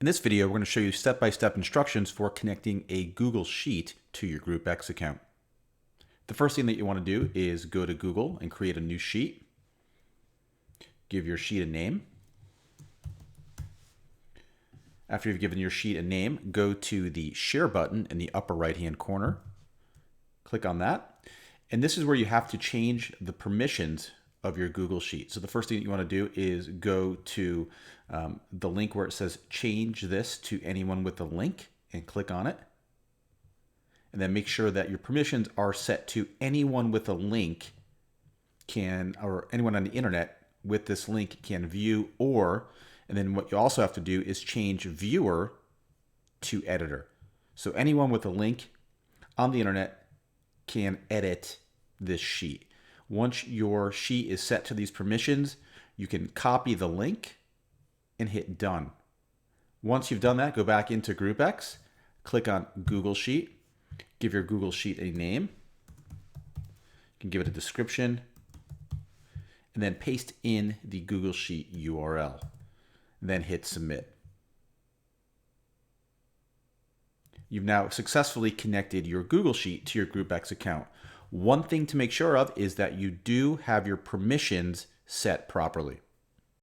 In this video, we're going to show you step-by-step instructions for connecting a Google Sheet to your groupX account. The first thing that you want to do is go to Google and create a new sheet. Give your sheet a name. After you've given your sheet a name, go to the Share button in the upper right-hand corner. Click on that. And this is where you have to change the permissions of your Google Sheet. So the first thing that you want to do is go to the link where it says change this to anyone with a link and click on it. And then make sure that your permissions are set to anyone with a link or anyone on the internet with this link can view, and then what you also have to do is change viewer to editor. So anyone with a link on the internet can edit this sheet. Once your sheet is set to these permissions, you can copy the link and hit done. Once you've done that, go back into groupX, click on Google Sheet, give your Google Sheet a name. You can give it a description, and then paste in the Google Sheet URL. Then hit submit. You've now successfully connected your Google Sheet to your groupX account. One thing to make sure of is that you do have your permissions set properly.